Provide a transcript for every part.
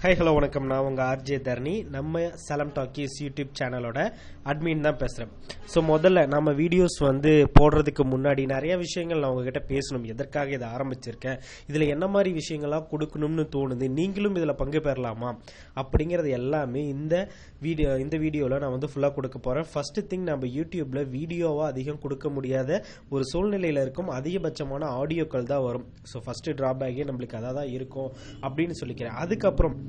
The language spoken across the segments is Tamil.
ஹாய் ஹலோ வணக்கம். நான் உங்கள் ஆர்ஜே தரணி. நம்ம சலம் டாக்கீஸ் யூடியூப் சேனலோட அட்மின் தான் பேசுகிறேன். ஸோ முதல்ல நம்ம வீடியோஸ் போடுறதுக்கு முன்னாடி நிறைய விஷயங்கள் நான் உங்ககிட்ட பேசணும். எதற்காக இதை ஆரம்பிச்சிருக்கேன், இதில் என்ன மாதிரி விஷயங்கள்லாம் கொடுக்கணும்னு தோணுது, நீங்களும் இதில் பங்கு பெறலாமா அப்படிங்கிறது எல்லாமே இந்த வீடியோவில் நான் ஃபுல்லாக கொடுக்க போகிறேன். ஃபர்ஸ்ட் திங், நம்ம யூடியூப்பில் வீடியோவாக அதிகம் கொடுக்க முடியாத ஒரு சூழ்நிலையில் இருக்கும். அதிகபட்சமான ஆடியோக்கள் தான் வரும். ஸோ ஃபஸ்ட்டு ட்ராபேக்கே நம்மளுக்கு அதாக தான் இருக்கும் அப்படின்னு சொல்லிக்கிறேன். அதுக்கப்புறம்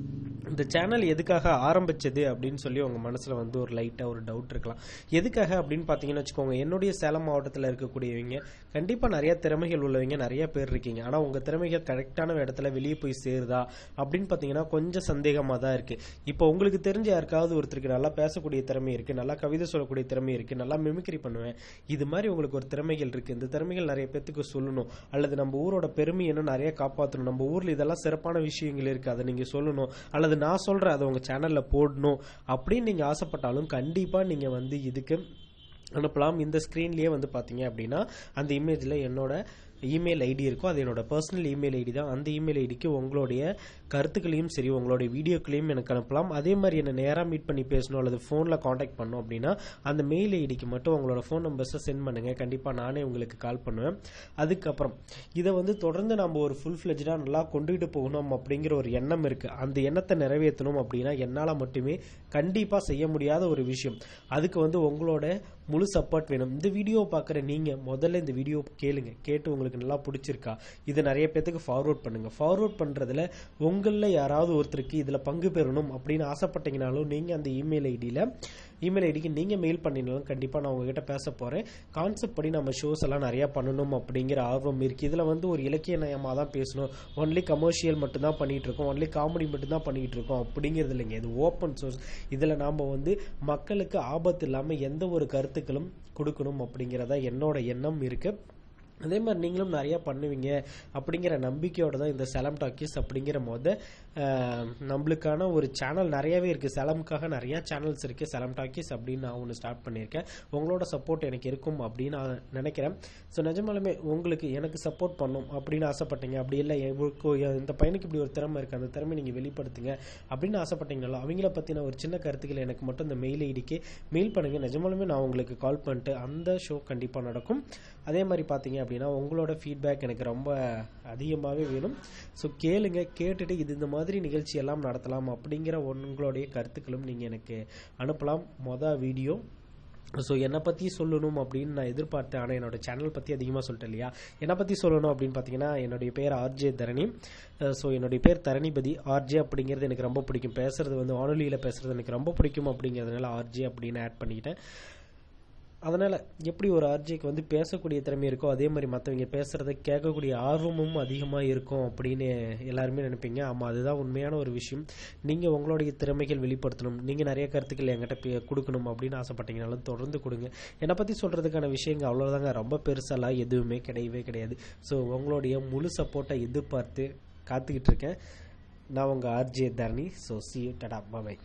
இந்த சேனல் எதுக்காக ஆரம்பிச்சது அப்படின்னு சொல்லி உங்க மனசுல ஒரு லைட்டா ஒரு டவுட் இருக்கலாம். எதுக்காக அப்படின்னு பாத்தீங்கன்னு வச்சுக்கோங்க, என்னுடைய சேலம் மாவட்டத்தில் இருக்கக்கூடியவங்க கண்டிப்பா நிறைய திறமைகள் உள்ளவங்க நிறைய பேர் இருக்கீங்க. ஆனா உங்க திறமைகள் கரெக்டான இடத்துல வெளியே போய் சேருதா அப்படின்னு பாத்தீங்கன்னா கொஞ்சம் சந்தேகமா தான் இருக்கு. இப்போ உங்களுக்கு தெரிஞ்ச யாருக்காவது ஒருத்தருக்கு நல்லா பேசக்கூடிய திறமை இருக்கு, நல்லா கவிதை சொல்லக்கூடிய திறமை இருக்கு, நல்லா மிமிக்ரி பண்ணுவேன், இது மாதிரி உங்களுக்கு ஒரு திறமைகள் இருக்கு, இந்த திறமைகள் நிறைய பேத்துக்கு சொல்லணும், அல்லது நம்ம ஊரோட பெருமை என்ன நிறைய காப்பாற்றணும், நம்ம ஊர்ல இதெல்லாம் சிறப்பான விஷயங்கள் இருக்கு, அதை நீங்க சொல்லணும், அல்லது நான் சொல்றேன் அதை உங்க சேனல்ல போடணும் அப்படின்னு நீங்க ஆசைப்பட்டாலும் கண்டிப்பா நீங்க இதுக்கு அனுப்பலாம். இந்த ஸ்கிரீன்லயே பாத்தீங்க அப்படின்னா அந்த இமேஜ்ல என்னோட இமெயில் ஐடி இருக்கும். அது என்னோட பர்சனல் இமெயில் ஐடி தான். அந்த இமெயில் ஐடிக்கு உங்களுடைய கருத்துக்களையும் சரி உங்களுடைய வீடியோக்களையும் எனக்கு அனுப்பலாம். அதே மாதிரி என்ன நேராக மீட் பண்ணி பேசணும் அல்லது ஃபோனில் காண்டாக்ட் பண்ணணும் அப்படின்னா அந்த மெயில் ஐடிக்கு மட்டும் உங்களோட ஃபோன் நம்பர்ஸை சென்ட் பண்ணுங்க. கண்டிப்பாக நானே உங்களுக்கு கால் பண்ணுவேன். அதுக்கப்புறம் இதை தொடர்ந்து நம்ம ஒரு ஃபுல் ஃபிளெஜ்டாக நல்லா கொண்டுகிட்டு போகணும் அப்படிங்கிற ஒரு எண்ணம் இருக்கு. அந்த எண்ணத்தை நிறைவேற்றணும் அப்படின்னா என்னால் மட்டுமே கண்டிப்பாக செய்ய முடியாத ஒரு விஷயம். அதுக்கு உங்களோட முழு சப்போர்ட் வேணும். இந்த வீடியோ பார்க்குற நீங்க முதல்ல இந்த வீடியோ கேளுங்க. கேட்டு உங்களுக்கு நல்லா பிடிச்சிருக்கா இதை நிறைய பேத்துக்கு ஃபார்வர்ட் பண்ணுங்க. ஃபார்வர்ட் பண்றதுல உங்கள யாராவது ஒருத்தருக்கு இதுல பங்கு பெறணும் அப்படின்னு ஆசைப்பட்டீங்கனாலும் நீங்க அந்த இமெயில் ஐடிக்கு நீங்க மெயில் பண்ணினாலும் கண்டிப்பா நான் உங்ககிட்ட பேச போறேன். கான்செப்ட் படி நம்ம ஷோஸ் எல்லாம் நிறைய பண்ணணும் அப்படிங்கிற ஆர்வம் இருக்கு. இதுல ஒரு இலக்கிய நயமா தான் பேசணும், ஒன்லி கமர்ஷியல் மட்டும் தான் பண்ணிட்டு இருக்கோம், ஒன்லி காமெடி மட்டும் தான் பண்ணிட்டு இருக்கோம் அப்படிங்கிறது இல்லைங்க. இது ஓப்பன் சோர்ஸ். இதுல நாம மக்களுக்கு ஆபத்து இல்லாம எந்த ஒரு கருத்துக்களும் கொடுக்கணும் அப்படிங்கிறதா என்னோட எண்ணம் இருக்கு. அதே மாதிரி நீங்களும் நிறைய பண்ணுவீங்க அப்படிங்கிற நம்பிக்கையோட தான் இந்த சலம் டாக்கீஸ் அப்படிங்கிற நம்மளுக்கான ஒரு சேனல் நிறையவே இருக்கு. சலமுக்காக நிறைய சேனல்ஸ் இருக்கு. சலம் டாக்கீஸ் அப்படின்னு நான் ஒன்று ஸ்டார்ட் பண்ணியிருக்கேன். உங்களோட சப்போர்ட் எனக்கு இருக்கும் அப்படின்னு நான் நினைக்கிறேன். ஸோ நிஜமாலுமே உங்களுக்கு எனக்கு சப்போர்ட் பண்ணும் அப்படின்னு ஆசைப்பட்டீங்க, அப்படி இல்லை இந்த பையனுக்கு இப்படி ஒரு திறமை இருக்கு, அந்த திறமை நீங்க வெளிப்படுத்துங்க அப்படின்னு ஆசைப்பட்டீங்களோ அவங்கள பத்தின ஒரு சின்ன கருத்துக்கள் எனக்கு மட்டும் இந்த மெயில் ஐடிக்கு மெயில் பண்ணுங்க. நிஜமாலுமே நான் உங்களுக்கு கால் பண்ணிட்டு அந்த ஷோ கண்டிப்பா நடக்கும். அதே மாதிரி பாத்தீங்க அப்படின்னா உங்களோட ஃபீட்பேக் எனக்கு ரொம்ப அதிகமாகவே வேணும். ஸோ கேளுங்க, கேட்டுட்டு இந்த மாதிரி நிகழ்ச்சி எல்லாம் நடத்தலாம் அப்படிங்கிற உங்களுடைய கருத்துக்களும் நீங்கள் எனக்கு அனுப்பலாம். வீடியோ ஸோ என்னை பற்றி சொல்லணும் அப்படின்னு நான் எதிர்பார்த்தேன். ஆனால் என்னோட சேனல் பற்றி அதிகமாக சொல்லிட்டேன் இல்லையா. என்னை பற்றி சொல்லணும் அப்படின்னு பார்த்தீங்கன்னா என்னுடைய பேர் ஆர்ஜே தரணி. ஸோ என்னுடைய பேர் தரணிபதி. ஆர்ஜே அப்படிங்கிறது எனக்கு ரொம்ப பிடிக்கும். பேசுறது வானொலியில் பேசுறது எனக்கு ரொம்ப பிடிக்கும் அப்படிங்கிறதுனால ஆர்ஜே அப்படின்னு ஆட் பண்ணிக்கிட்டேன். அதனால் எப்படி ஒரு ஆர்ஜேக்கு பேசக்கூடிய திறமை இருக்கோ அதே மாதிரி மற்றவங்க பேசுகிறத கேட்கக்கூடிய ஆர்வமும் அதிகமாக இருக்கும் அப்படின்னு எல்லாருமே நினைப்பீங்க. ஆமாம், அதுதான் உண்மையான ஒரு விஷயம். நீங்கள் உங்களுடைய திறமைகள் வெளிப்படுத்தணும், நீங்கள் நிறைய கருத்துக்கள் என்கிட்ட கொடுக்கணும் அப்படின்னு ஆசைப்பட்டீங்கனாலும் தொடர்ந்து கொடுங்க. என்னை பற்றி சொல்கிறதுக்கான விஷயங்கள் அவ்வளோதாங்க, ரொம்ப பெருசாலாம் எதுவுமே கிடையவே கிடையாது. ஸோ உங்களுடைய முழு சப்போர்ட்டை எதிர்பார்த்து காத்துக்கிட்டு இருக்கேன். நான் உங்கள் RJ Dharani. So see you, Tata, bye.